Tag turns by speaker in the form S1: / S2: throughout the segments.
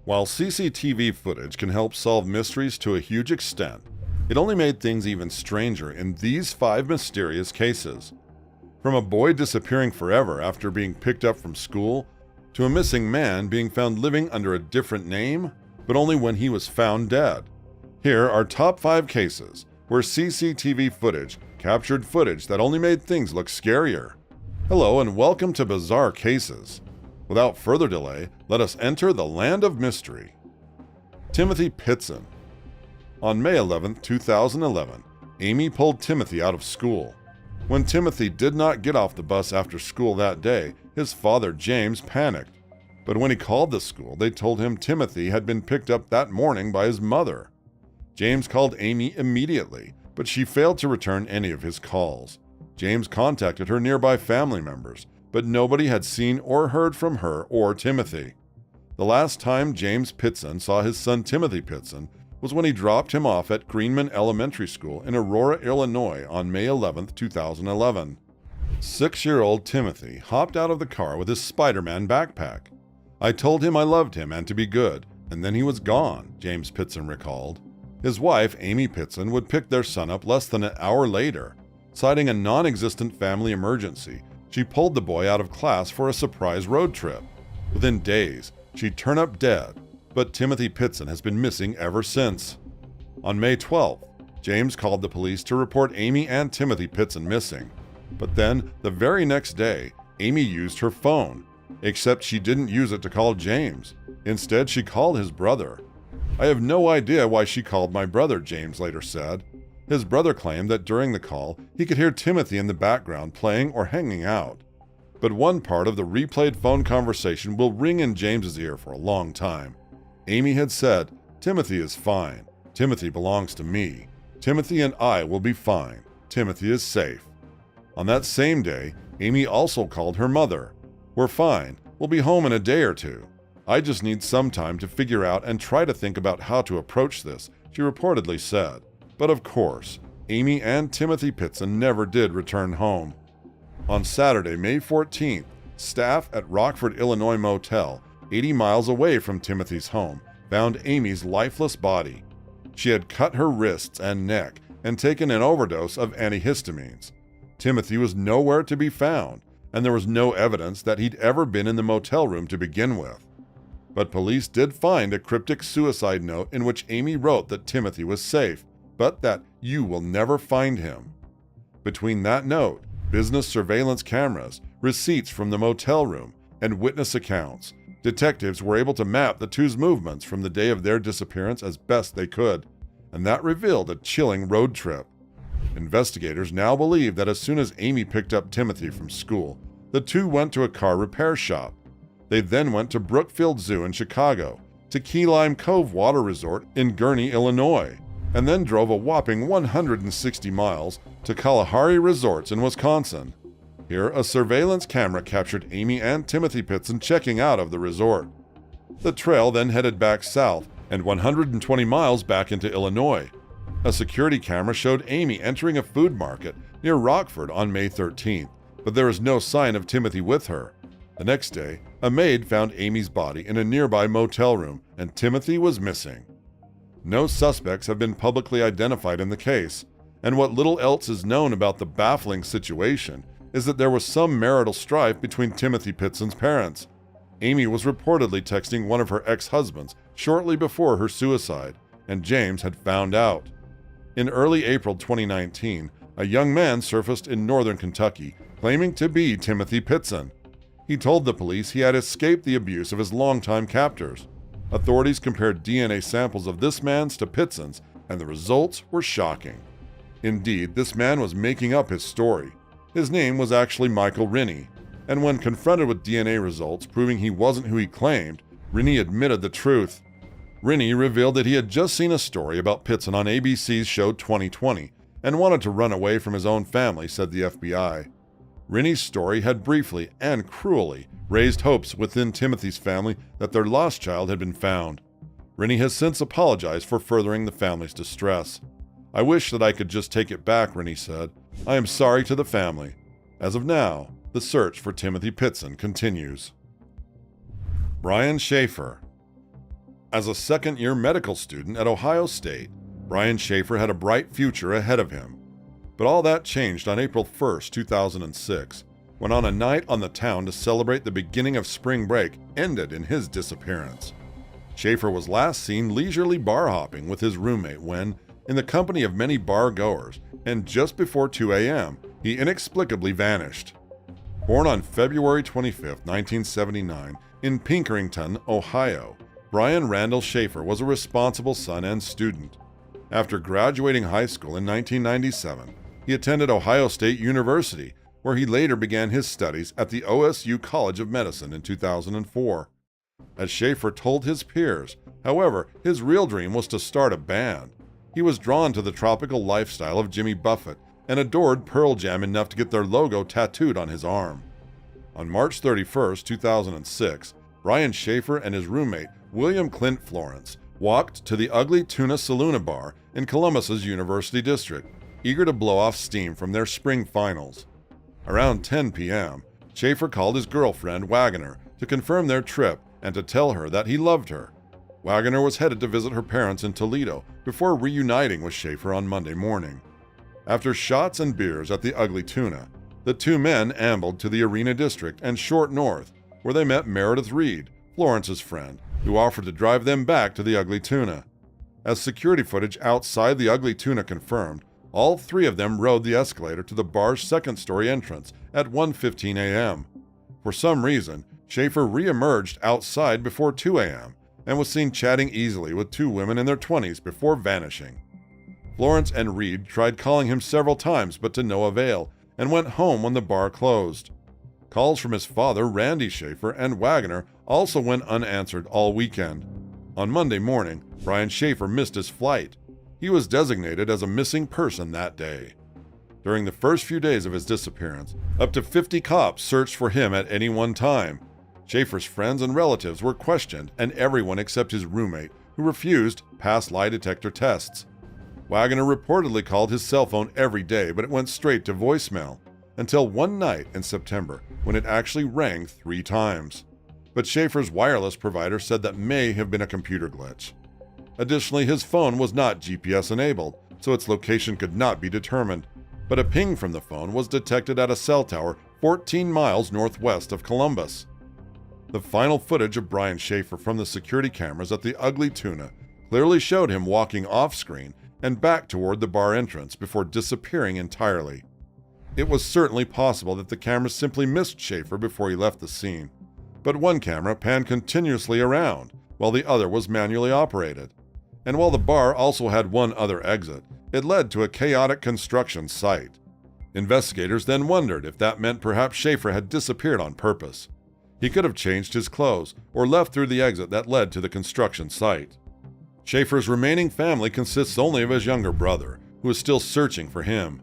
S1: While CCTV footage can help solve mysteries to a huge extent, it only made things even stranger in these 5 mysterious cases. From a boy disappearing forever after being picked up from school, to a missing man being found living under a different name, but only when he was found dead. Here are top 5 cases where CCTV footage captured footage that only made things look scarier. Hello and welcome to Bizarre Cases. Without further delay, let us enter the land of mystery. Timothy Pitson. On May 11, 2011, Amy pulled Timothy out of school. When Timothy did not get off the bus after school that day, his father, James, panicked. But when he called the school, they told him Timothy had been picked up that morning by his mother. James called Amy immediately, but she failed to return any of his calls. James contacted her nearby family members, but nobody had seen or heard from her or Timothy. The last time James Pitson saw his son Timothy Pitson was when he dropped him off at Greenman Elementary School in Aurora, Illinois on May 11, 2011. 6-year-old Timothy hopped out of the car with his Spider-Man backpack. "I told him I loved him and to be good, and then he was gone," James Pitson recalled. His wife, Amy Pitson, would pick their son up less than an hour later. Citing a non-existent family emergency, she pulled the boy out of class for a surprise road trip. Within days, she'd turn up dead, but Timothy Pitson has been missing ever since. On May 12th, James called the police to report Amy and Timothy Pitson missing. But then, the very next day, Amy used her phone, except she didn't use it to call James. Instead, she called his brother. "I have no idea why she called my brother," James later said. His brother claimed that during the call, he could hear Timothy in the background playing or hanging out. But one part of the replayed phone conversation will ring in James's ear for a long time. Amy had said, "Timothy is fine. Timothy belongs to me. Timothy and I will be fine. Timothy is safe." On that same day, Amy also called her mother. "We're fine. We'll be home in a day or two. I just need some time to figure out and try to think about how to approach this," she reportedly said. But of course, Amy and Timothy Pitson never did return home. On Saturday, May 14th, staff at Rockford, Illinois motel, 80 miles away from Timothy's home, found Amy's lifeless body. She had cut her wrists and neck and taken an overdose of antihistamines. Timothy was nowhere to be found, and there was no evidence that he'd ever been in the motel room to begin with. But police did find a cryptic suicide note in which Amy wrote that Timothy was safe, but that "you will never find him." Between that note, business surveillance cameras, receipts from the motel room, and witness accounts, detectives were able to map the two's movements from the day of their disappearance as best they could, and that revealed a chilling road trip. Investigators now believe that as soon as Amy picked up Timothy from school, the two went to a car repair shop. They then went to Brookfield Zoo in Chicago, to Key Lime Cove Water Resort in Gurnee, Illinois, and then drove a whopping 160 miles to Kalahari Resorts in Wisconsin. Here, a surveillance camera captured Amy and Timothy Pitson checking out of the resort. The trail then headed back south and 120 miles back into Illinois. A security camera showed Amy entering a food market near Rockford on May 13th, but there is no sign of Timothy with her. The next day, a maid found Amy's body in a nearby motel room, and Timothy was missing. No suspects have been publicly identified in the case, and what little else is known about the baffling situation is that there was some marital strife between Timothy Pitson's parents. Amy was reportedly texting one of her ex-husbands shortly before her suicide, and James had found out. In early April 2019, a young man surfaced in northern Kentucky claiming to be Timothy Pitson. He told the police he had escaped the abuse of his longtime captors. Authorities compared DNA samples of this man's to Pitson's, and the results were shocking. Indeed, this man was making up his story. His name was actually Michael Rennie, and when confronted with DNA results proving he wasn't who he claimed, Rennie admitted the truth. Rennie revealed that he had just seen a story about Pitson on ABC's show 2020 and wanted to run away from his own family, said the FBI. Rennie's story had briefly and cruelly raised hopes within Timothy's family that their lost child had been found. Rennie has since apologized for furthering the family's distress. "I wish that I could just take it back," Rennie said. "I am sorry to the family." As of now, the search for Timothy Pitson continues. Brian Schaefer. As a second-year medical student at Ohio State, Brian Schaefer had a bright future ahead of him. But all that changed on April 1, 2006, when on a night on the town to celebrate the beginning of spring break ended in his disappearance. Schaefer was last seen leisurely bar hopping with his roommate when, in the company of many bar goers, and just before 2 a.m., he inexplicably vanished. Born on February 25, 1979, in Pinkerton, Ohio, Brian Randall Schaefer was a responsible son and student. After graduating high school in 1997, he attended Ohio State University, where he later began his studies at the OSU College of Medicine in 2004. As Schaefer told his peers, however, his real dream was to start a band. He was drawn to the tropical lifestyle of Jimmy Buffett and adored Pearl Jam enough to get their logo tattooed on his arm. On March 31, 2006, Brian Schaefer and his roommate, William Clint Florence, walked to the Ugly Tuna Saloon bar in Columbus's University District, eager to blow off steam from their spring finals. Around 10 p.m., Schaefer called his girlfriend, Wagner, to confirm their trip and to tell her that he loved her. Wagner was headed to visit her parents in Toledo before reuniting with Schaefer on Monday morning. After shots and beers at the Ugly Tuna, the two men ambled to the Arena District and Short North, where they met Meredith Reed, Florence's friend, who offered to drive them back to the Ugly Tuna. As security footage outside the Ugly Tuna confirmed, all three of them rode the escalator to the bar's second-story entrance at 1:15 a.m. For some reason, Schaefer re-emerged outside before 2 a.m. and was seen chatting easily with two women in their 20s before vanishing. Florence and Reed tried calling him several times but to no avail, and went home when the bar closed. Calls from his father, Randy Schaefer, and Wagner also went unanswered all weekend. On Monday morning, Brian Schaefer missed his flight. He was designated as a missing person that day. During the first few days of his disappearance, up to 50 cops searched for him at any one time. Schaefer's friends and relatives were questioned, and everyone except his roommate, who refused, passed lie detector tests. Wagner reportedly called his cell phone every day, but it went straight to voicemail, until one night in September when it actually rang 3 times. But Schaefer's wireless provider said that may have been a computer glitch. Additionally, his phone was not GPS-enabled, so its location could not be determined, but a ping from the phone was detected at a cell tower 14 miles northwest of Columbus. The final footage of Brian Schaefer from the security cameras at the Ugly Tuna clearly showed him walking off-screen and back toward the bar entrance before disappearing entirely. It was certainly possible that the cameras simply missed Schaefer before he left the scene, but one camera panned continuously around, while the other was manually operated. And while the bar also had one other exit, it led to a chaotic construction site. Investigators then wondered if that meant perhaps Schaefer had disappeared on purpose. He could have changed his clothes or left through the exit that led to the construction site. Schaefer's remaining family consists only of his younger brother, who is still searching for him.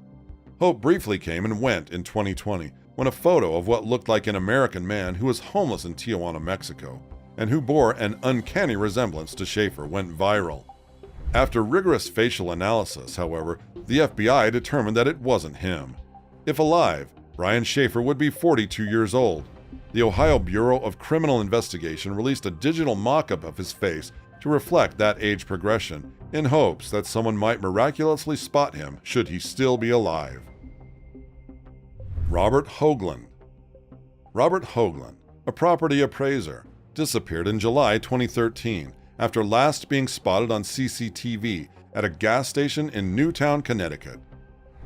S1: Hope briefly came and went in 2020 when a photo of what looked like an American man who was homeless in Tijuana, Mexico, and who bore an uncanny resemblance to Schaefer went viral. After rigorous facial analysis, however, the FBI determined that it wasn't him. If alive, Brian Schaefer would be 42 years old. The Ohio Bureau of Criminal Investigation released a digital mock-up of his face to reflect that age progression, in hopes that someone might miraculously spot him should he still be alive. Robert Hoagland. Robert Hoagland, a property appraiser, disappeared in July 2013 after last being spotted on CCTV at a gas station in Newtown, Connecticut.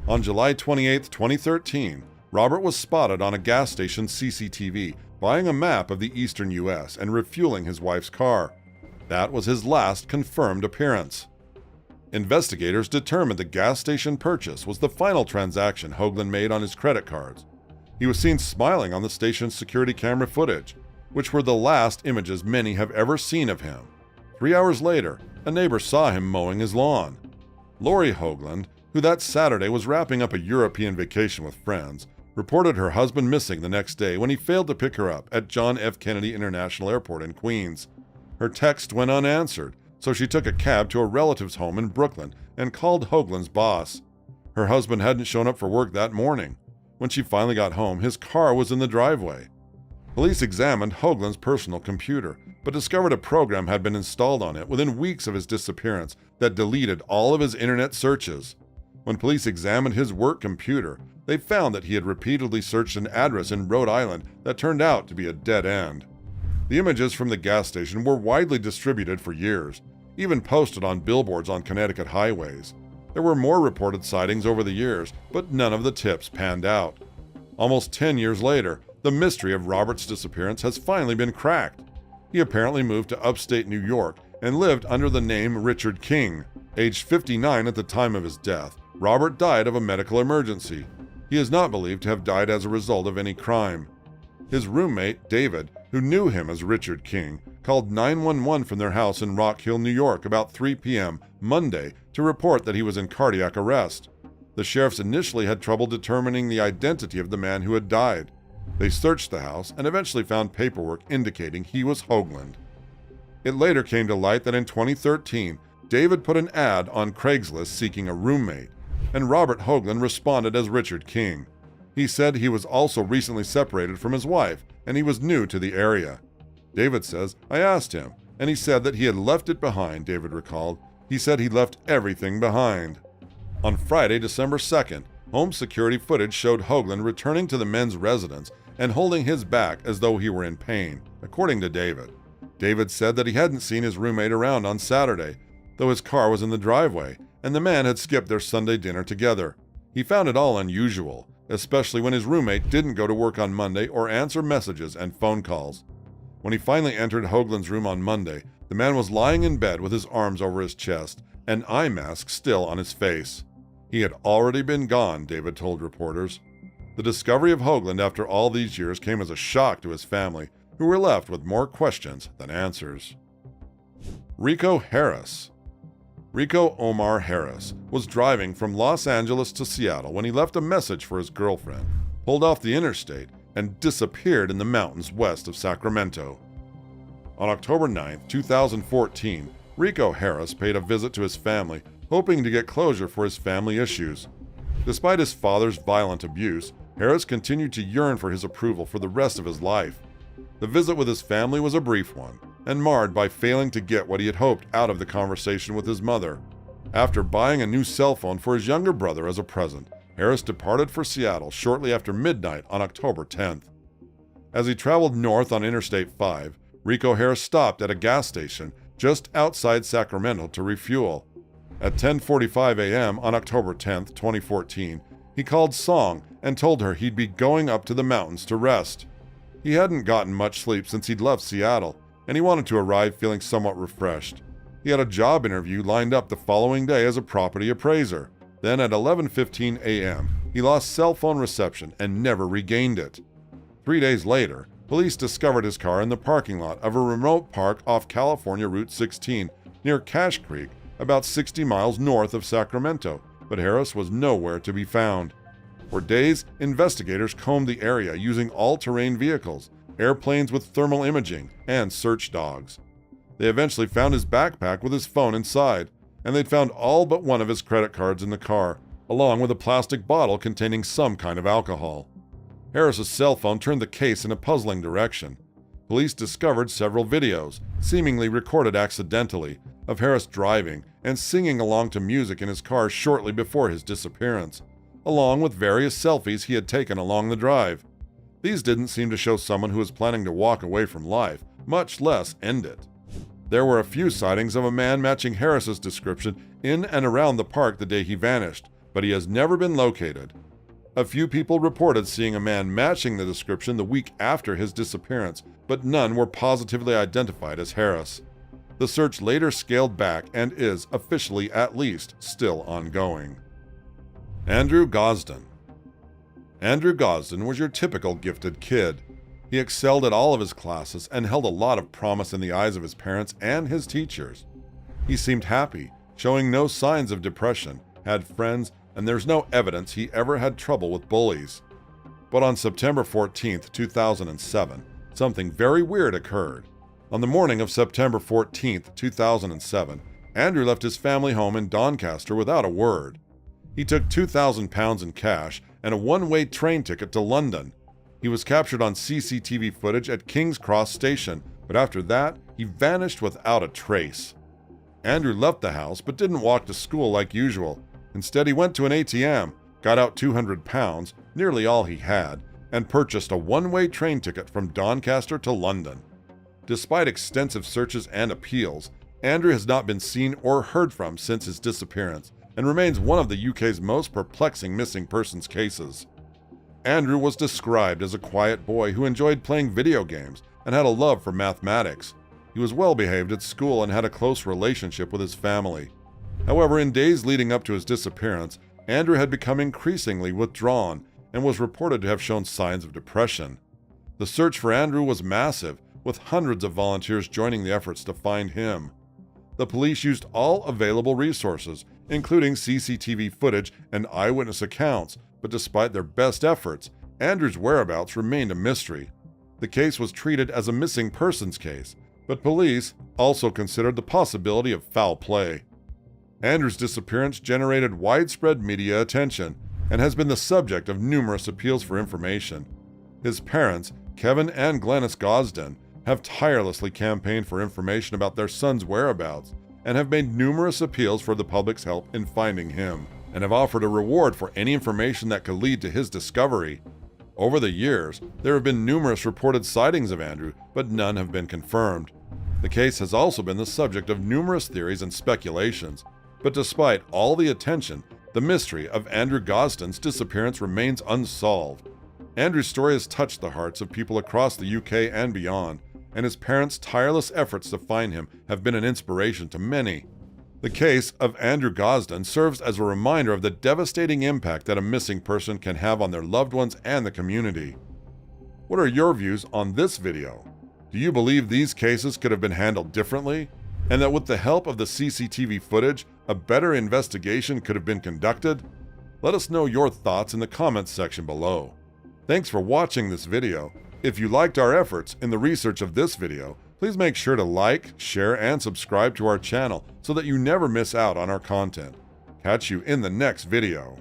S1: On July 28, 2013, Robert was spotted on a gas station CCTV buying a map of the eastern U.S. and refueling his wife's car. That was his last confirmed appearance. Investigators determined the gas station purchase was the final transaction Hoagland made on his credit cards. He was seen smiling on the station's security camera footage, which were the last images many have ever seen of him. 3 hours later, a neighbor saw him mowing his lawn. Lori Hoagland, who that Saturday was wrapping up a European vacation with friends, reported her husband missing the next day when he failed to pick her up at John F. Kennedy International Airport in Queens. Her text went unanswered, so she took a cab to a relative's home in Brooklyn and called Hoagland's boss. Her husband hadn't shown up for work that morning. When she finally got home, his car was in the driveway. Police examined Hoagland's personal computer, but discovered a program had been installed on it within weeks of his disappearance that deleted all of his internet searches. When police examined his work computer, they found that he had repeatedly searched an address in Rhode Island that turned out to be a dead end. The images from the gas station were widely distributed for years, even posted on billboards on Connecticut highways. There were more reported sightings over the years, but none of the tips panned out. Almost 10 years later, the mystery of Robert's disappearance has finally been cracked. He apparently moved to upstate New York and lived under the name Richard King. Aged 59 at the time of his death, Robert died of a medical emergency. He is not believed to have died as a result of any crime. His roommate, David, who knew him as Richard King, called 911 from their house in Rock Hill, New York about 3 p.m. Monday to report that he was in cardiac arrest. The sheriffs initially had trouble determining the identity of the man who had died. They searched the house and eventually found paperwork indicating he was Hoagland. It later came to light that in 2013, David put an ad on Craigslist seeking a roommate, and Robert Hoagland responded as Richard King. He said he was also recently separated from his wife, and he was new to the area. David says, "I asked him, and he said that he had left it behind," David recalled. "He said he left everything behind." On Friday, December 2nd, home security footage showed Hoagland returning to the men's residence and holding his back as though he were in pain, according to David. David said that he hadn't seen his roommate around on Saturday, though his car was in the driveway, and the man had skipped their Sunday dinner together. He found it all unusual, especially when his roommate didn't go to work on Monday or answer messages and phone calls. When he finally entered Hoagland's room on Monday, the man was lying in bed with his arms over his chest, an eye mask still on his face. He had already been gone, David told reporters. The discovery of Hoagland after all these years came as a shock to his family, who were left with more questions than answers. Rico Harris. Rico Omar Harris was driving from Los Angeles to Seattle when he left a message for his girlfriend, pulled off the interstate, and disappeared in the mountains west of Sacramento. On October 9, 2014, Rico Harris paid a visit to his family, hoping to get closure for his family issues. Despite his father's violent abuse, Harris continued to yearn for his approval for the rest of his life. The visit with his family was a brief one, and marred by failing to get what he had hoped out of the conversation with his mother. After buying a new cell phone for his younger brother as a present, Harris departed for Seattle shortly after midnight on October 10th. As he traveled north on Interstate 5, Rico Harris stopped at a gas station just outside Sacramento to refuel. At 10:45 a.m. on October 10th, 2014, he called Song and told her he'd be going up to the mountains to rest. He hadn't gotten much sleep since he'd left Seattle, and he wanted to arrive feeling somewhat refreshed. He had a job interview lined up the following day as a property appraiser. Then at 11:15 a.m., he lost cell phone reception and never regained it. 3 days later, police discovered his car in the parking lot of a remote park off California Route 16 near Cache Creek, about 60 miles north of Sacramento, but Harris was nowhere to be found. For days, investigators combed the area using all-terrain vehicles, airplanes with thermal imaging, and search dogs. They eventually found his backpack with his phone inside, and they'd found all but one of his credit cards in the car, along with a plastic bottle containing some kind of alcohol. Harris's cell phone turned the case in a puzzling direction. Police discovered several videos, seemingly recorded accidentally, of Harris driving and singing along to music in his car shortly before his disappearance, along with various selfies he had taken along the drive. These didn't seem to show someone who was planning to walk away from life, much less end it. There were a few sightings of a man matching Harris's description in and around the park the day he vanished, but he has never been located. A few people reported seeing a man matching the description the week after his disappearance, but none were positively identified as Harris. The search later scaled back and is, officially at least, still ongoing. Andrew Gosden. Andrew Gosden was your typical gifted kid. He excelled at all of his classes and held a lot of promise in the eyes of his parents and his teachers. He seemed happy, showing no signs of depression, had friends, and there's no evidence he ever had trouble with bullies. But on September 14, 2007, something very weird occurred. On the morning of September 14, 2007, Andrew left his family home in Doncaster without a word. He took £2,000 in cash and a one-way train ticket to London. He was captured on CCTV footage at King's Cross Station, but after that, he vanished without a trace. Andrew left the house but didn't walk to school like usual. Instead, he went to an ATM, got out £200, nearly all he had, and purchased a one-way train ticket from Doncaster to London. Despite extensive searches and appeals, Andrew has not been seen or heard from since his disappearance and remains one of the UK's most perplexing missing persons cases. Andrew was described as a quiet boy who enjoyed playing video games and had a love for mathematics. He was well behaved at school and had a close relationship with his family. However, in days leading up to his disappearance, Andrew had become increasingly withdrawn and was reported to have shown signs of depression. The search for Andrew was massive, with hundreds of volunteers joining the efforts to find him. The police used all available resources, including CCTV footage and eyewitness accounts, but despite their best efforts, Andrew's whereabouts remained a mystery. The case was treated as a missing persons case, but police also considered the possibility of foul play. Andrew's disappearance generated widespread media attention and has been the subject of numerous appeals for information. His parents, Kevin and Glenys Gosden, have tirelessly campaigned for information about their son's whereabouts and have made numerous appeals for the public's help in finding him, and have offered a reward for any information that could lead to his discovery. Over the years, there have been numerous reported sightings of Andrew, but none have been confirmed. The case has also been the subject of numerous theories and speculations, but despite all the attention, the mystery of Andrew Gosden's disappearance remains unsolved. Andrew's story has touched the hearts of people across the UK and beyond, and his parents' tireless efforts to find him have been an inspiration to many. The case of Andrew Gosden serves as a reminder of the devastating impact that a missing person can have on their loved ones and the community. What are your views on this video? Do you believe these cases could have been handled differently, and that with the help of the CCTV footage, a better investigation could have been conducted? Let us know your thoughts in the comments section below. Thanks for watching this video. If you liked our efforts in the research of this video, please make sure to like, share, and subscribe to our channel so that you never miss out on our content. Catch you in the next video.